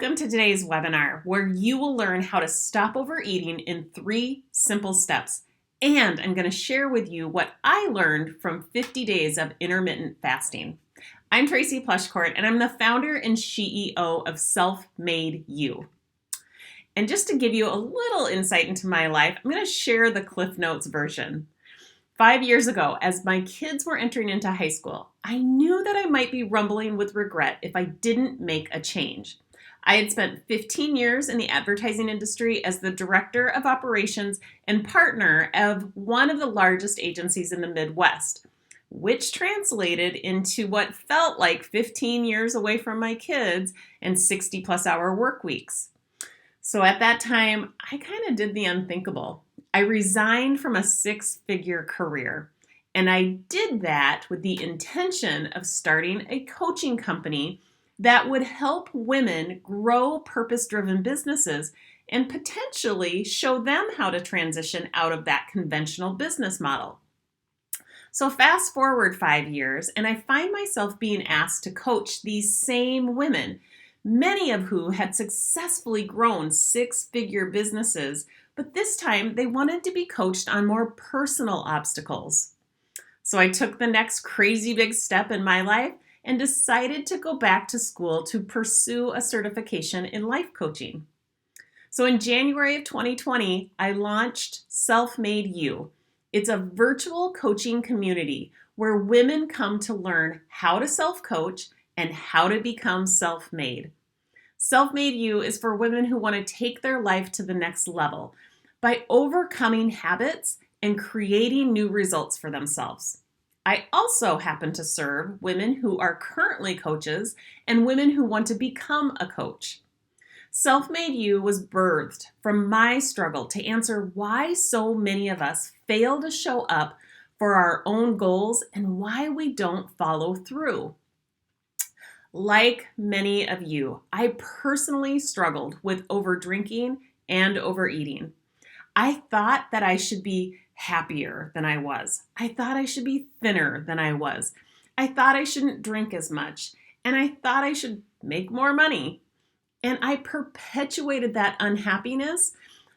Welcome to today's webinar, where you will learn how to stop overeating in 3 simple steps. And I'm going to share with you what I learned from 50 days of intermittent fasting. I'm Tracy Plushcourt, and I'm the founder and CEO of Self-Made You. And just to give you a little insight into my life, I'm going to share the Cliff Notes version. 5 years ago, as my kids were entering into high school, I knew that I might be rumbling with regret if I didn't make a change. I had spent 15 years in the advertising industry as the director of operations and partner of one of the largest agencies in the Midwest, which translated into what felt like 15 years away from my kids and 60 plus hour work weeks. So at that time, I kind of did the unthinkable. I resigned from a 6-figure career, and I did that with the intention of starting a coaching company that would help women grow purpose-driven businesses and potentially show them how to transition out of that conventional business model. So fast forward 5 years, and I find myself being asked to coach these same women, many of who had successfully grown 6-figure businesses, but this time they wanted to be coached on more personal obstacles. So I took the next crazy big step in my life and decided to go back to school to pursue a certification in life coaching. So in January of 2020, I launched Self-Made You. It's a virtual coaching community where women come to learn how to self-coach and how to become self-made. Self-Made You is for women who want to take their life to the next level by overcoming habits and creating new results for themselves. I also happen to serve women who are currently coaches and women who want to become a coach. Self-Made You was birthed from my struggle to answer why so many of us fail to show up for our own goals and why we don't follow through. Like many of you, I personally struggled with overdrinking and overeating. I thought that I should be happier than I was. I thought I should be thinner than I was. I thought I shouldn't drink as much. And I thought I should make more money. And I perpetuated that unhappiness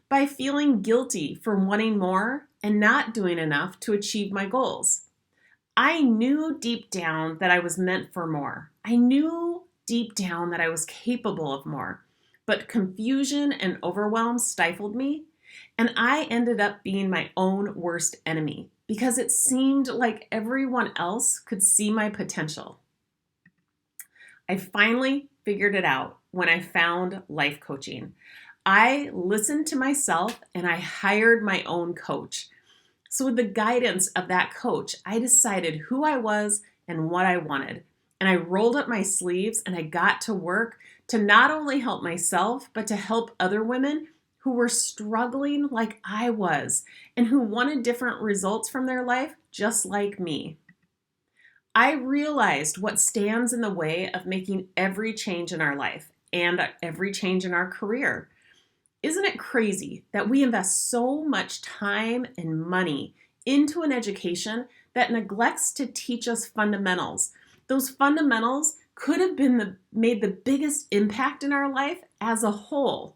by feeling guilty for wanting more and not doing enough to achieve my goals. I knew deep down that I was meant for more. I knew deep down that I was capable of more. But confusion and overwhelm stifled me. And I ended up being my own worst enemy because it seemed like everyone else could see my potential. I finally figured it out when I found life coaching. I listened to myself and I hired my own coach. So with the guidance of that coach, I decided who I was and what I wanted. And I rolled up my sleeves and I got to work to not only help myself, but to help other women who were struggling like I was and who wanted different results from their life just like me. I realized what stands in the way of making every change in our life and every change in our career. Isn't it crazy that we invest so much time and money into an education that neglects to teach us fundamentals? Those fundamentals could have made the biggest impact in our life as a whole.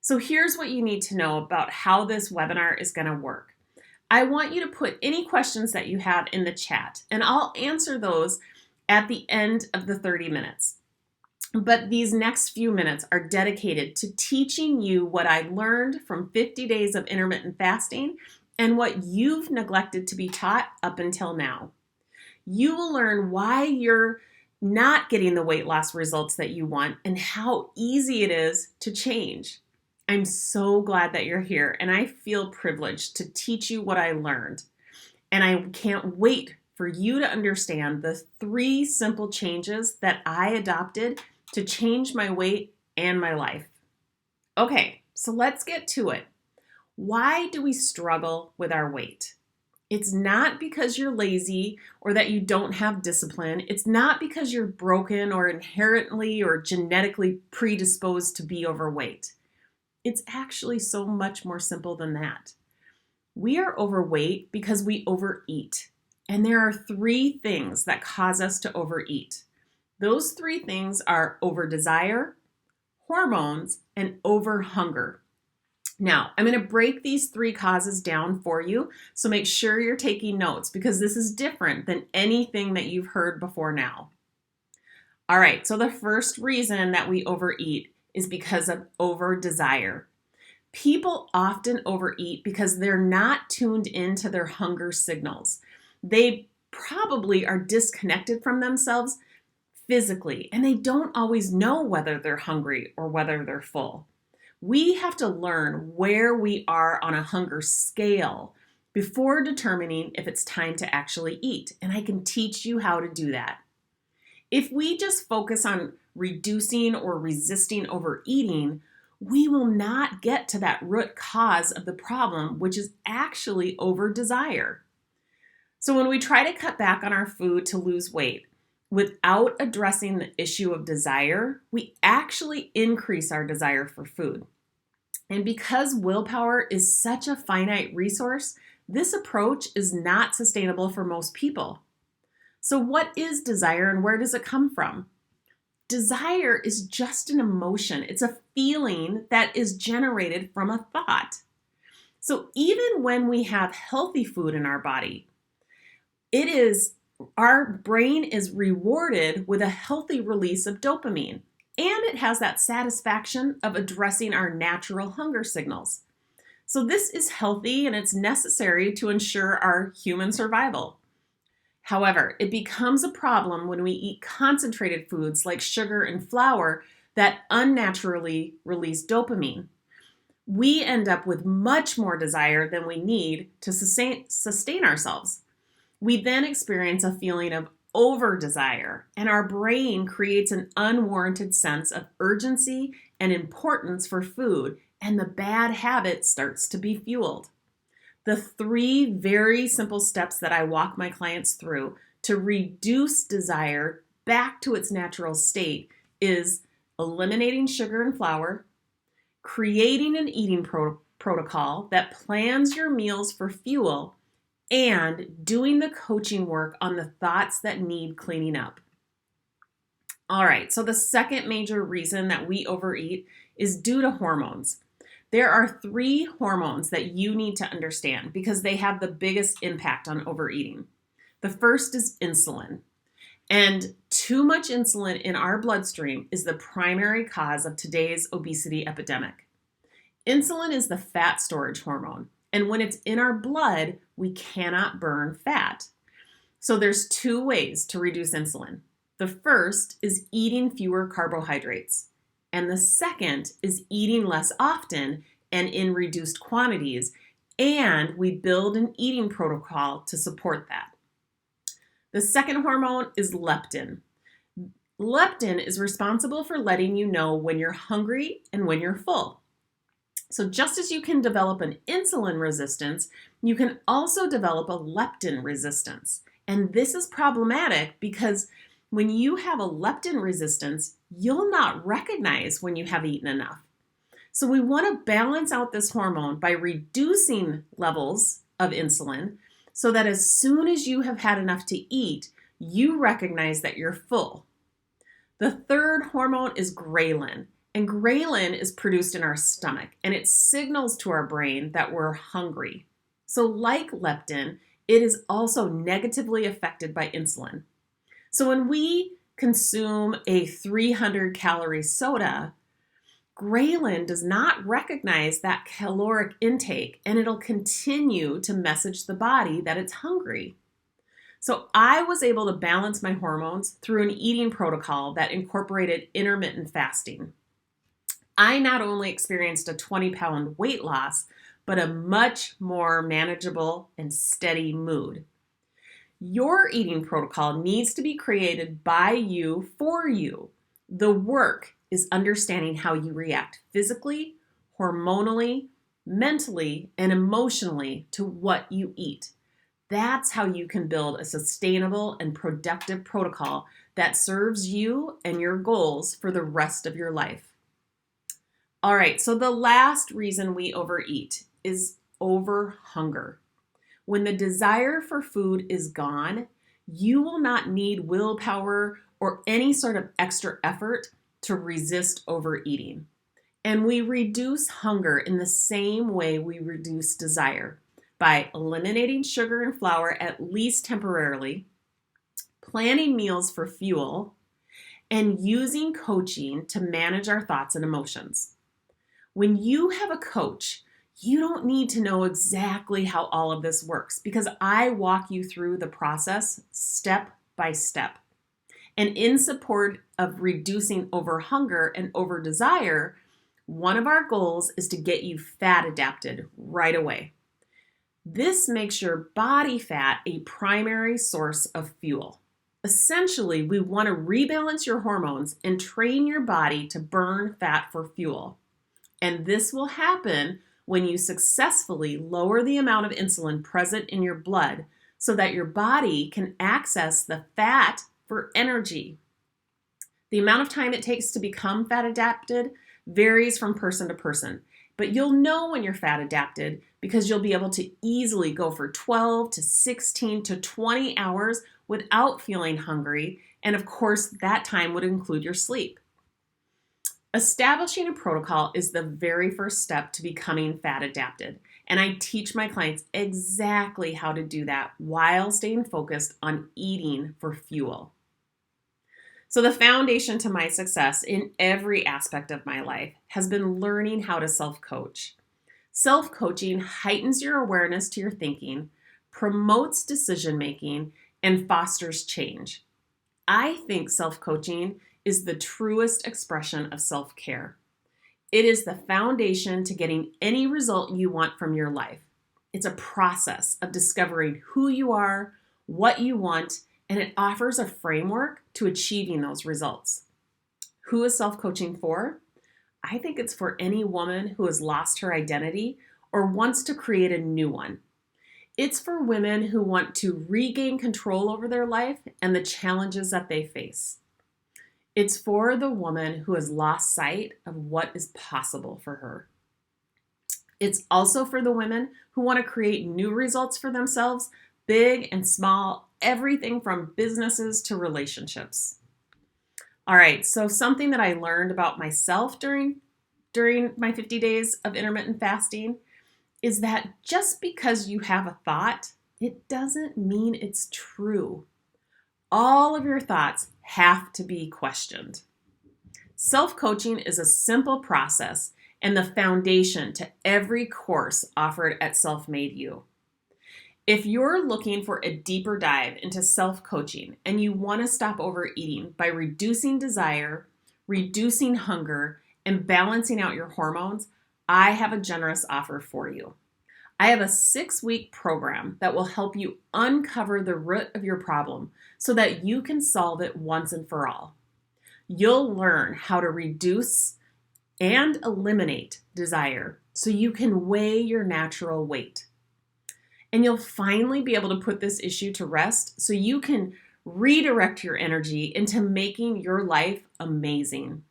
So here's what you need to know about how this webinar is going to work. I want you to put any questions that you have in the chat, and I'll answer those at the end of the 30 minutes. But these next few minutes are dedicated to teaching you what I learned from 50 days of intermittent fasting and what you've neglected to be taught up until now. You will learn why you're not getting the weight loss results that you want and how easy it is to change. I'm so glad that you're here, and I feel privileged to teach you what I learned. And I can't wait for you to understand the 3 simple changes that I adopted to change my weight and my life. Okay, so let's get to it. Why do we struggle with our weight? It's not because you're lazy or that you don't have discipline. It's not because you're broken or inherently or genetically predisposed to be overweight. It's actually so much more simple than that. We are overweight because we overeat. And there are 3 things that cause us to overeat. Those 3 things are over-desire, hormones, and overhunger. Now, I'm going to break these 3 causes down for you, so make sure you're taking notes because this is different than anything that you've heard before now. All right, so the first reason that we overeat is because of over-desire. People often overeat because they're not tuned into their hunger signals. They probably are disconnected from themselves physically, and they don't always know whether they're hungry or whether they're full. We have to learn where we are on a hunger scale before determining if it's time to actually eat, and I can teach you how to do that. If we just focus on reducing or resisting overeating, we will not get to that root cause of the problem, which is actually over-desire. So when we try to cut back on our food to lose weight, without addressing the issue of desire, we actually increase our desire for food. And because willpower is such a finite resource, this approach is not sustainable for most people. So what is desire and where does it come from? Desire is just an emotion. It's a feeling that is generated from a thought. So even when we have healthy food in our body, our brain is rewarded with a healthy release of dopamine, and it has that satisfaction of addressing our natural hunger signals. So this is healthy and it's necessary to ensure our human survival. However, it becomes a problem when we eat concentrated foods like sugar and flour that unnaturally release dopamine. We end up with much more desire than we need to sustain ourselves. We then experience a feeling of over-desire, and our brain creates an unwarranted sense of urgency and importance for food, and the bad habit starts to be fueled. The 3 very simple steps that I walk my clients through to reduce desire back to its natural state is eliminating sugar and flour, creating an eating protocol that plans your meals for fuel, and doing the coaching work on the thoughts that need cleaning up. All right, so the second major reason that we overeat is due to hormones. There are 3 hormones that you need to understand because they have the biggest impact on overeating. The first is insulin. And too much insulin in our bloodstream is the primary cause of today's obesity epidemic. Insulin is the fat storage hormone. And when it's in our blood, we cannot burn fat. So there's 2 ways to reduce insulin. The first is eating fewer carbohydrates. And the second is eating less often and in reduced quantities. And we build an eating protocol to support that. The second hormone is leptin. Leptin is responsible for letting you know when you're hungry and when you're full. So just as you can develop an insulin resistance, you can also develop a leptin resistance. And this is problematic because when you have a leptin resistance, you'll not recognize when you have eaten enough. So we want to balance out this hormone by reducing levels of insulin so that as soon as you have had enough to eat, you recognize that you're full. The third hormone is ghrelin. And ghrelin is produced in our stomach, and it signals to our brain that we're hungry. So like leptin, it is also negatively affected by insulin. So when we consume a 300-calorie soda, ghrelin does not recognize that caloric intake, and it'll continue to message the body that it's hungry. So I was able to balance my hormones through an eating protocol that incorporated intermittent fasting. I not only experienced a 20-pound weight loss, but a much more manageable and steady mood. Your eating protocol needs to be created by you for you. The work is understanding how you react physically, hormonally, mentally, and emotionally to what you eat. That's how you can build a sustainable and productive protocol that serves you and your goals for the rest of your life. All right, so the last reason we overeat is overhunger. When the desire for food is gone, you will not need willpower or any sort of extra effort to resist overeating. And we reduce hunger in the same way we reduce desire, by eliminating sugar and flour at least temporarily, planning meals for fuel, and using coaching to manage our thoughts and emotions. When you have a coach, you don't need to know exactly how all of this works because I walk you through the process step by step. And in support of reducing over hunger and over desire, one of our goals is to get you fat adapted right away. This makes your body fat a primary source of fuel. Essentially, we want to rebalance your hormones and train your body to burn fat for fuel. And this will happen when you successfully lower the amount of insulin present in your blood so that your body can access the fat for energy. The amount of time it takes to become fat adapted varies from person to person, but you'll know when you're fat adapted because you'll be able to easily go for 12 to 16 to 20 hours without feeling hungry, and of course, that time would include your sleep. Establishing a protocol is the very first step to becoming fat adapted, and I teach my clients exactly how to do that while staying focused on eating for fuel. So the foundation to my success in every aspect of my life has been learning how to self-coach. Self-coaching heightens your awareness to your thinking, promotes decision-making, and fosters change. I think self-coaching is the truest expression of self-care. It is the foundation to getting any result you want from your life. It's a process of discovering who you are, what you want, and it offers a framework to achieving those results. Who is self-coaching for? I think it's for any woman who has lost her identity or wants to create a new one. It's for women who want to regain control over their life and the challenges that they face. It's for the woman who has lost sight of what is possible for her. It's also for the women who want to create new results for themselves, big and small, everything from businesses to relationships. All right, so something that I learned about myself during my 50 days of intermittent fasting is that just because you have a thought, it doesn't mean it's true. All of your thoughts have to be questioned. Self-coaching is a simple process and the foundation to every course offered at Self-Made You. If you're looking for a deeper dive into self-coaching and you want to stop overeating by reducing desire, reducing hunger, and balancing out your hormones, I have a generous offer for you. I have a 6-week program that will help you uncover the root of your problem so that you can solve it once and for all. You'll learn how to reduce and eliminate desire so you can weigh your natural weight. And you'll finally be able to put this issue to rest so you can redirect your energy into making your life amazing.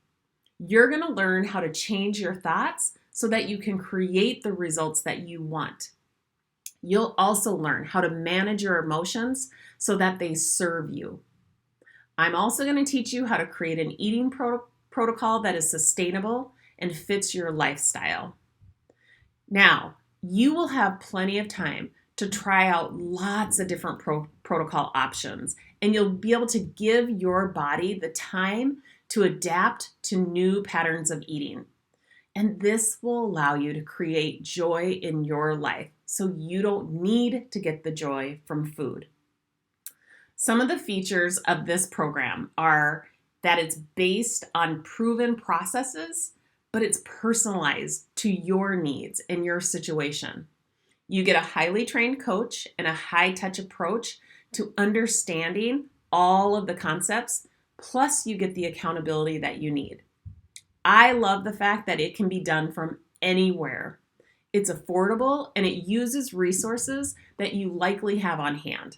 You're going to learn how to change your thoughts so that you can create the results that you want. You'll also learn how to manage your emotions so that they serve you. I'm also going to teach you how to create an eating protocol that is sustainable and fits your lifestyle. Now, you will have plenty of time to try out lots of different protocol options, and you'll be able to give your body the time to adapt to new patterns of eating. And this will allow you to create joy in your life so you don't need to get the joy from food. Some of the features of this program are that it's based on proven processes, but it's personalized to your needs and your situation. You get a highly trained coach and a high-touch approach to understanding all of the concepts, plus you get the accountability that you need. I love the fact that it can be done from anywhere. It's affordable and it uses resources that you likely have on hand.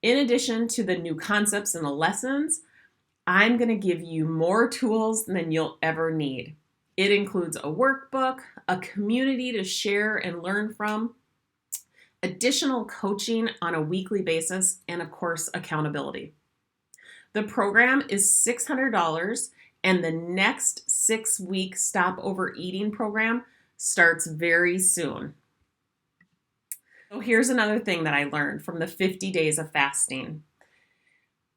In addition to the new concepts and the lessons, I'm going to give you more tools than you'll ever need. It includes a workbook, a community to share and learn from, additional coaching on a weekly basis, and of course, accountability. The program is $600 And the next 6-week Stop Overeating program starts very soon. So here's another thing that I learned from the 50 days of fasting.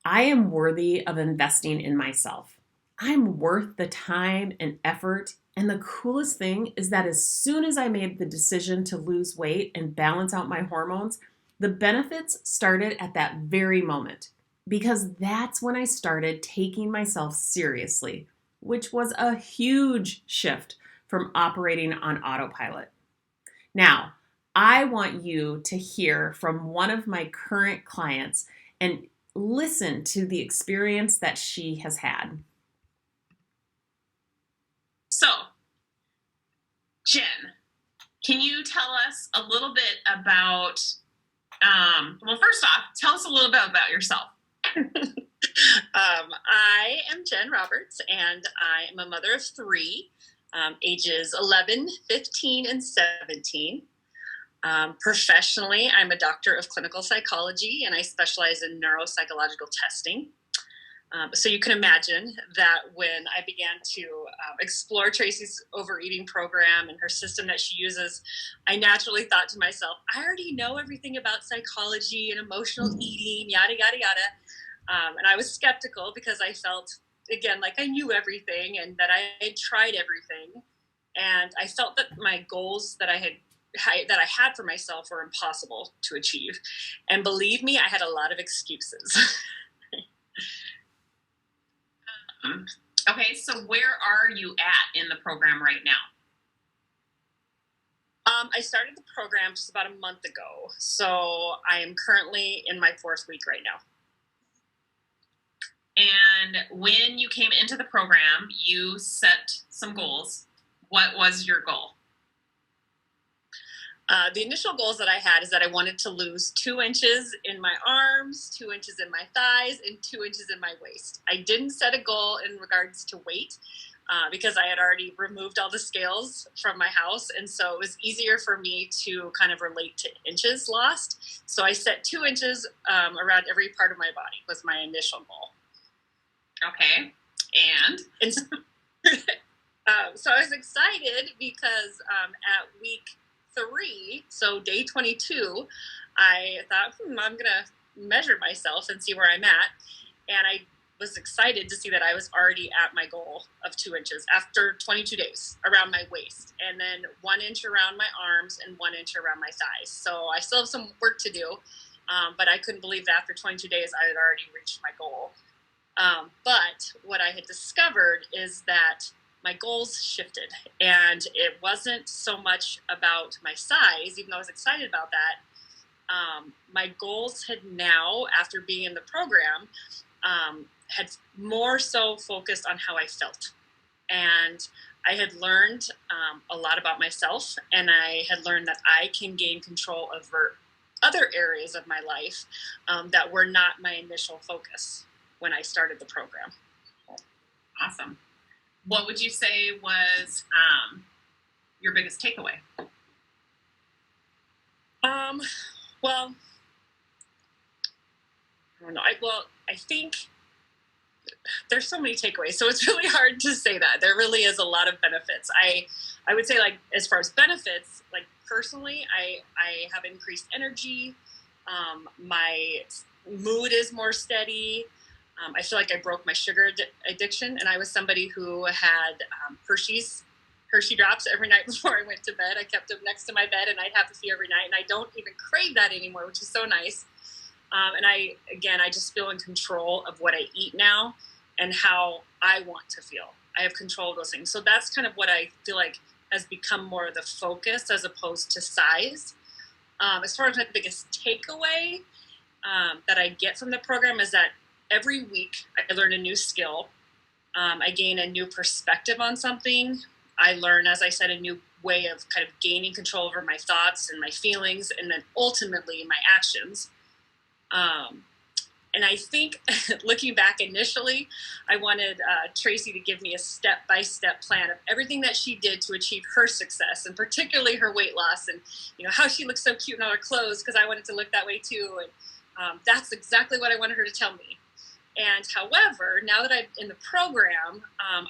I am worthy of investing in myself. I'm worth the time and effort. And the coolest thing is that as soon as I made the decision to lose weight and balance out my hormones, the benefits started at that very moment. Because that's when I started taking myself seriously, which was a huge shift from operating on autopilot. Now, I want you to hear from one of my current clients and listen to the experience that she has had. So, Jen, can you tell us a little bit about, well, first off, tell us a little bit about yourself. I am Jen Roberts, and I am a mother of 3, ages 11, 15, and 17. Professionally, I'm a doctor of clinical psychology, and I specialize in neuropsychological testing. So you can imagine that when I began to explore Tracy's overeating program and her system that she uses, I naturally thought to myself, I already know everything about psychology and emotional eating, yada, yada, yada. And I was skeptical because I felt, again, like I knew everything and that I had tried everything. And I felt that my goals that I had for myself were impossible to achieve. And believe me, I had a lot of excuses. Okay, so where are you at in the program right now? I started the program just about a month ago, so I am currently in my 4th week right now. And when you came into the program, you set some goals. What was your goal? The initial goals that I had is that I wanted to lose 2 inches in my arms, 2 inches in my thighs, and 2 inches in my waist. I didn't set a goal in regards to weight because I had already removed all the scales from my house, and so it was easier for me to kind of relate to inches lost. So I set 2 inches around every part of my body was my initial goal. Okay, and so I was excited because at week 3, so day 22, I thought, I'm going to measure myself and see where I'm at. And I was excited to see that I was already at my goal of 2 inches after 22 days around my waist, and then 1 inch around my arms and 1 inch around my thighs. So I still have some work to do, but I couldn't believe that after 22 days, I had already reached my goal. But what I had discovered is that my goals shifted, and it wasn't so much about my size, even though I was excited about that. My goals had now, after being in the program, had more so focused on how I felt. And I had learned a lot about myself, and I had learned that I can gain control over other areas of my life that were not my initial focus when I started the program. Awesome. What would you say was your biggest takeaway? Well, I don't know. I think there's so many takeaways, so it's really hard to say that. There really is a lot of benefits. I would say, like, as far as benefits, like personally, I have increased energy. My mood is more steady. I feel like I broke my sugar addiction, and I was somebody who had Hershey drops every night before I went to bed. I kept them next to my bed, and I'd have a few every night, and I don't even crave that anymore, which is so nice. And I just feel in control of what I eat now and how I want to feel. I have control of those things. So that's kind of what I feel like has become more of the focus as opposed to size. As far as my biggest takeaway that I get from the program is that every week I learn a new skill. I gain a new perspective on something. I learn, as I said, a new way of kind of gaining control over my thoughts and my feelings, and then ultimately my actions. And I think, looking back initially, I wanted Tracy to give me a step-by-step plan of everything that she did to achieve her success, and particularly her weight loss, and how she looks so cute in all her clothes, because I wanted to look that way too. And that's exactly what I wanted her to tell me. And however, now that I'm in the program,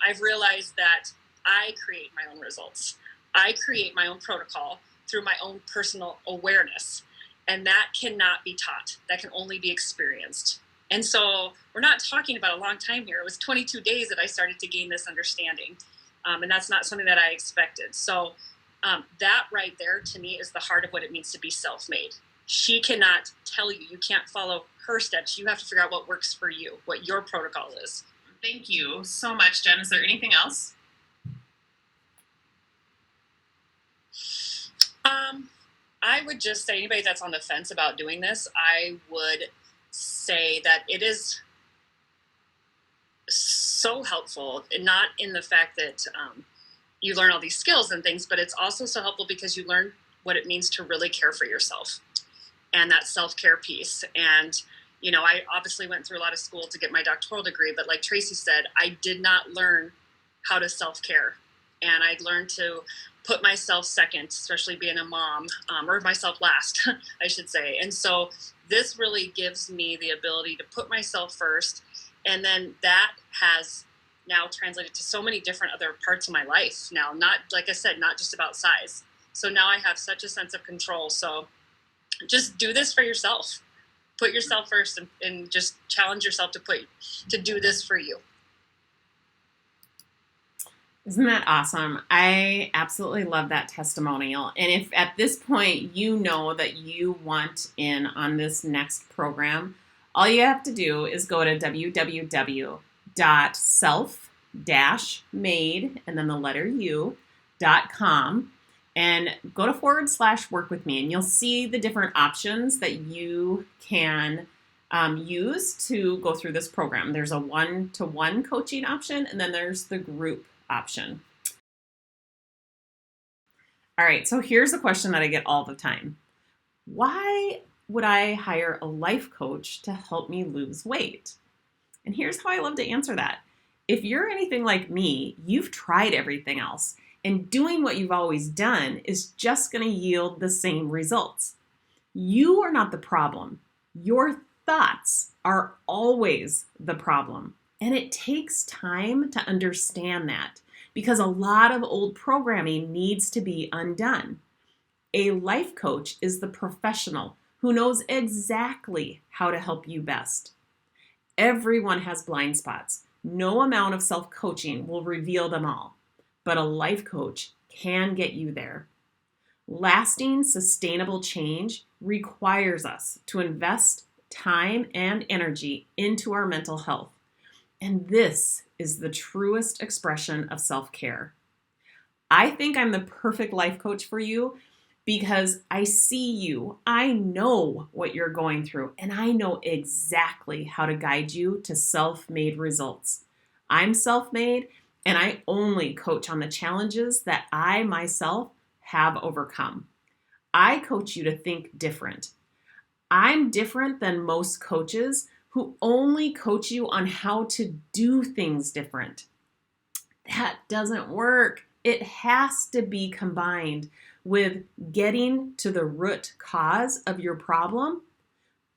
I've realized that I create my own results. I create my own protocol through my own personal awareness. And that cannot be taught. That can only be experienced. And so we're not talking about a long time here. It was 22 days that I started to gain this understanding. And that's not something that I expected. So that right there, to me, is the heart of what it means to be self-made. She cannot tell you. You can't follow her steps. You have to figure out what works for you, what your protocol is. Thank you so much, Jen. Is there anything else? I would just say, anybody that's on the fence about doing this, I would say that it is so helpful, not in the fact that you learn all these skills and things, but it's also so helpful because you learn what it means to really care for yourself and that self-care piece. And, you know, I obviously went through a lot of school to get my doctoral degree, but like Tracy said, I did not learn how to self-care. And I learned to put myself second, especially being a mom, or myself last, I should say. And so this really gives me the ability to put myself first. And then that has now translated to so many different other parts of my life now, not, like I said, not just about size. So now I have such a sense of control. So just do this for yourself. Put yourself first and just challenge yourself to do this for you. Isn't that awesome? I absolutely love that testimonial. And if at this point you know that you want in on this next program, all you have to do is go to www.self-made and then the letter U.com and go to /work with me, and you'll see the different options that you can use to go through this program. There's a one-to-one coaching option, and then there's the group option. All right, so here's a question that I get all the time. Why would I hire a life coach to help me lose weight? And here's how I love to answer that. If you're anything like me, you've tried everything else, and doing what you've always done is just going to yield the same results. You are not the problem. Your thoughts are always the problem. And it takes time to understand that because a lot of old programming needs to be undone. A life coach is the professional who knows exactly how to help you best. Everyone has blind spots. No amount of self-coaching will reveal them all, but a life coach can get you there. Lasting, sustainable change requires us to invest time and energy into our mental health. And this is the truest expression of self-care. I think I'm the perfect life coach for you because I see you. I know what you're going through, and I know exactly how to guide you to self-made results. I'm self-made, and I only coach on the challenges that I myself have overcome. I coach you to think different. I'm different than most coaches who only coach you on how to do things different. That doesn't work. It has to be combined with getting to the root cause of your problem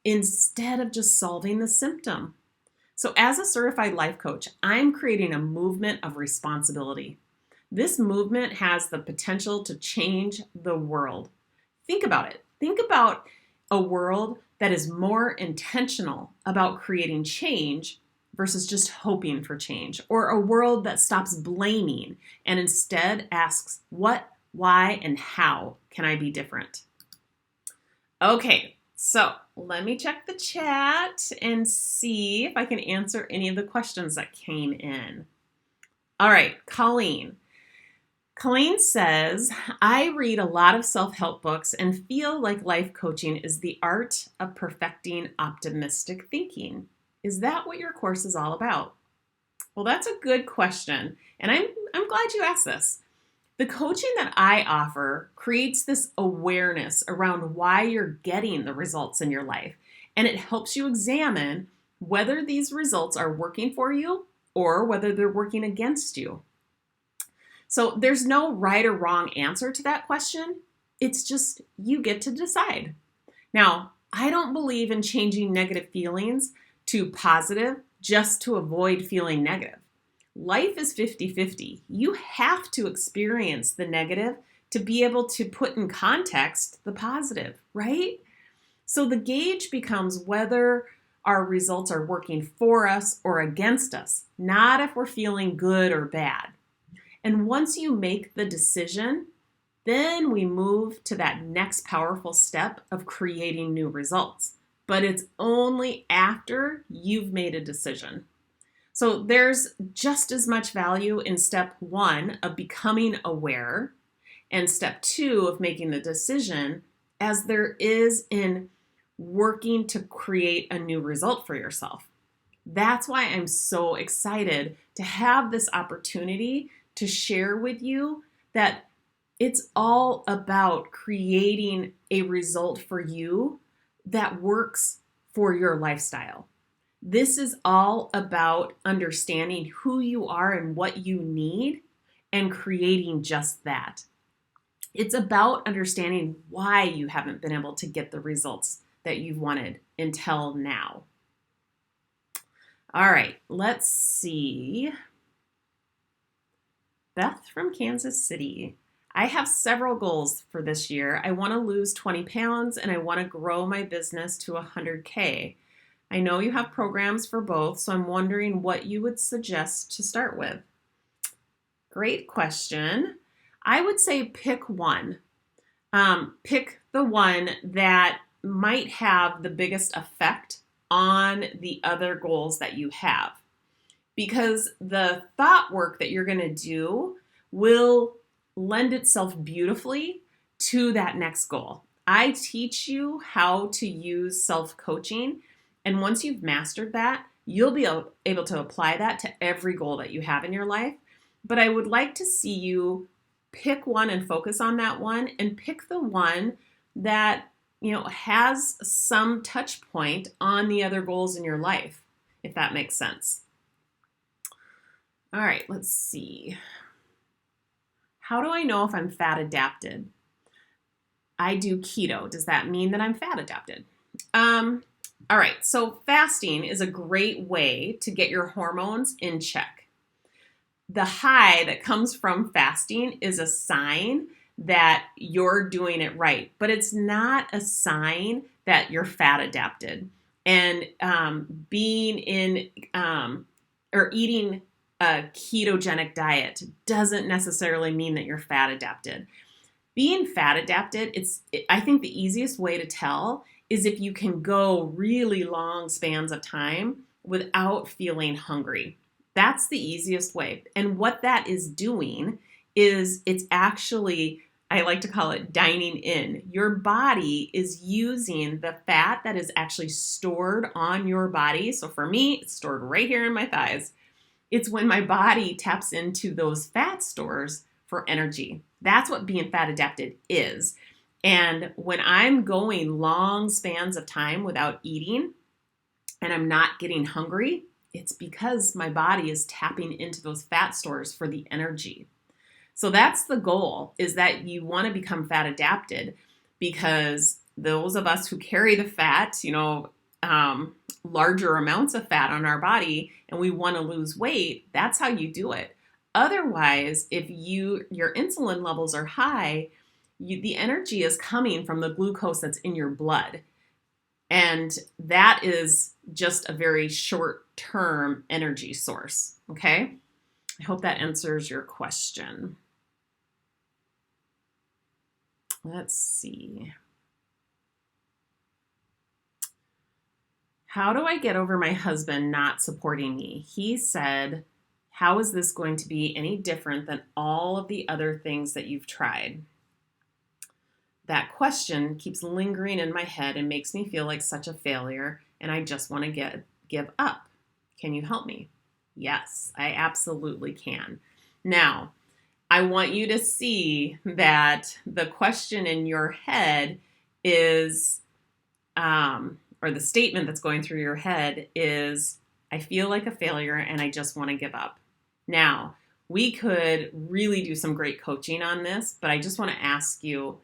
instead of just solving the symptom. So as a certified life coach, I'm creating a movement of responsibility. This movement has the potential to change the world. Think about it. Think about a world that is more intentional about creating change versus just hoping for change, or a world that stops blaming and instead asks what, why, and how can I be different? Okay, so let me check the chat and see if I can answer any of the questions that came in. All right, Colleen. Colleen says, I read a lot of self-help books and feel like life coaching is the art of perfecting optimistic thinking. Is that what your course is all about? Well, that's a good question, and I'm glad you asked this. The coaching that I offer creates this awareness around why you're getting the results in your life, and it helps you examine whether these results are working for you or whether they're working against you. So there's no right or wrong answer to that question. It's just you get to decide. Now, I don't believe in changing negative feelings to positive just to avoid feeling negative. Life is 50-50. You have to experience the negative to be able to put in context the positive, right? So the gauge becomes whether our results are working for us or against us, not if we're feeling good or bad. And once you make the decision, then we move to that next powerful step of creating new results. But it's only after you've made a decision. So there's just as much value in step 1 of becoming aware and step 2 of making the decision as there is in working to create a new result for yourself. That's why I'm so excited to have this opportunity to share with you that it's all about creating a result for you that works for your lifestyle. This is all about understanding who you are and what you need and creating just that. It's about understanding why you haven't been able to get the results that you've wanted until now. All right, let's see. Beth from Kansas City. I have several goals for this year. I want to lose 20 pounds and I want to grow my business to 100K. I know you have programs for both, so I'm wondering what you would suggest to start with. Great question. I would say pick one. Pick the one that might have the biggest effect on the other goals that you have. Because the thought work that you're going to do will lend itself beautifully to that next goal. I teach you how to use self-coaching, and once you've mastered that, you'll be able to apply that to every goal that you have in your life. But I would like to see you pick one and focus on that one, and pick the one that has some touch point on the other goals in your life, if that makes sense. All right, let's see. How do I know if I'm fat adapted? I do keto. Does that mean that I'm fat adapted? All right, so fasting is a great way to get your hormones in check. The high that comes from fasting is a sign that you're doing it right, but it's not a sign that you're fat adapted. And being in or eating a ketogenic diet doesn't necessarily mean that you're fat adapted. Being fat adapted, I think the easiest way to tell is if you can go really long spans of time without feeling hungry. That's the easiest way. And what that is doing is it's actually, I like to call it dining in. Your body is using the fat that is actually stored on your body. So for me, it's stored right here in my thighs. It's when my body taps into those fat stores for energy. That's what being fat adapted is. And when I'm going long spans of time without eating and I'm not getting hungry, it's because my body is tapping into those fat stores for the energy. So that's the goal, is that you want to become fat adapted, because those of us who carry the fat, larger amounts of fat on our body, and we want to lose weight, that's how you do it. Otherwise, if your insulin levels are high, the energy is coming from the glucose that's in your blood. And that is just a very short-term energy source, okay? I hope that answers your question. Let's see. How do I get over my husband not supporting me? He said, how is this going to be any different than all of the other things that you've tried? That question keeps lingering in my head and makes me feel like such a failure, and I just want to give up. Can you help me? Yes, I absolutely can. Now, I want you to see that the question in your head is, or the statement that's going through your head is, I feel like a failure and I just want to give up. Now, we could really do some great coaching on this, but I just want to ask you,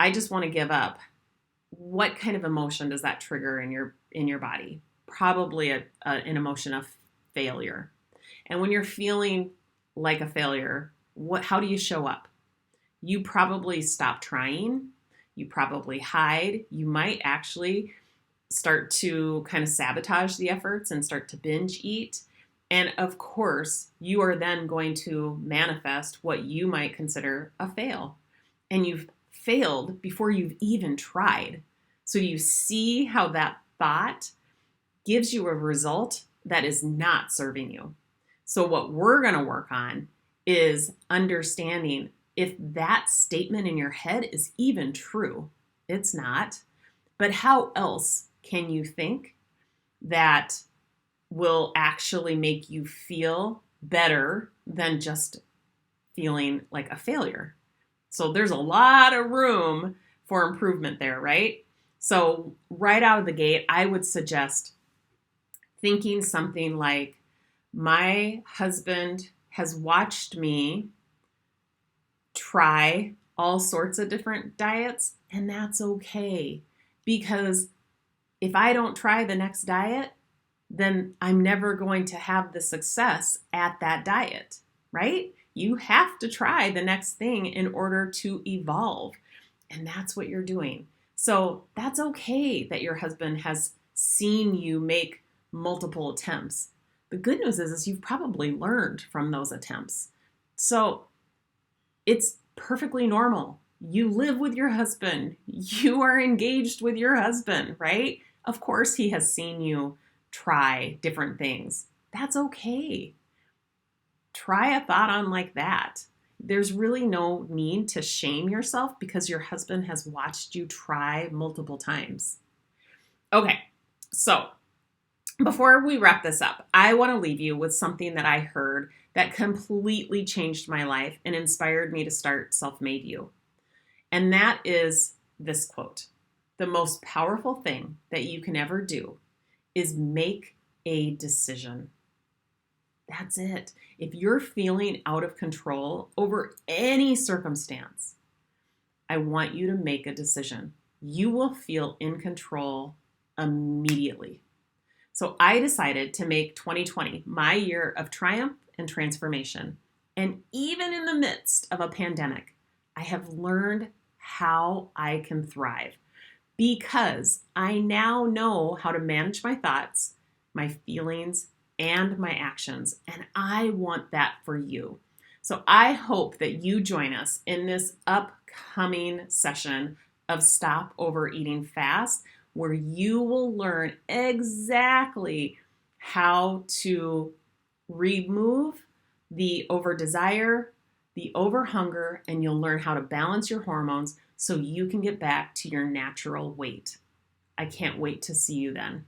I just want to give up. What kind of emotion does that trigger in your body? probably an emotion of failure. And when you're feeling like a failure, how do you show up? You probably stop trying. You probably hide. You might actually start to kind of sabotage the efforts and start to binge eat. And of course, you are then going to manifest what you might consider a fail. And you've failed before you've even tried. So you see how that thought gives you a result that is not serving you. So what we're going to work on is understanding if that statement in your head is even true. It's not. But how else can you think that will actually make you feel better than just feeling like a failure? So there's a lot of room for improvement there, right? So right out of the gate, I would suggest thinking something like, my husband has watched me try all sorts of different diets, and that's okay. Because if I don't try the next diet, then I'm never going to have the success at that diet, right? You have to try the next thing in order to evolve. And that's what you're doing. So that's okay that your husband has seen you make multiple attempts. The good news is you've probably learned from those attempts. So it's perfectly normal. You live with your husband. You are engaged with your husband, right? Of course, he has seen you try different things. That's okay. Try a thought on like that. There's really no need to shame yourself because your husband has watched you try multiple times. Okay, so before we wrap this up, I want to leave you with something that I heard that completely changed my life and inspired me to start Self-Made You. And that is this quote: the most powerful thing that you can ever do is make a decision. That's it. If you're feeling out of control over any circumstance, I want you to make a decision. You will feel in control immediately. So I decided to make 2020 my year of triumph and transformation. And even in the midst of a pandemic, I have learned how I can thrive because I now know how to manage my thoughts, my feelings, and my actions. And I want that for you. So I hope that you join us in this upcoming session of Stop Overeating Fast, where you will learn exactly how to remove the over desire, the over hunger, and you'll learn how to balance your hormones so you can get back to your natural weight. I can't wait to see you then.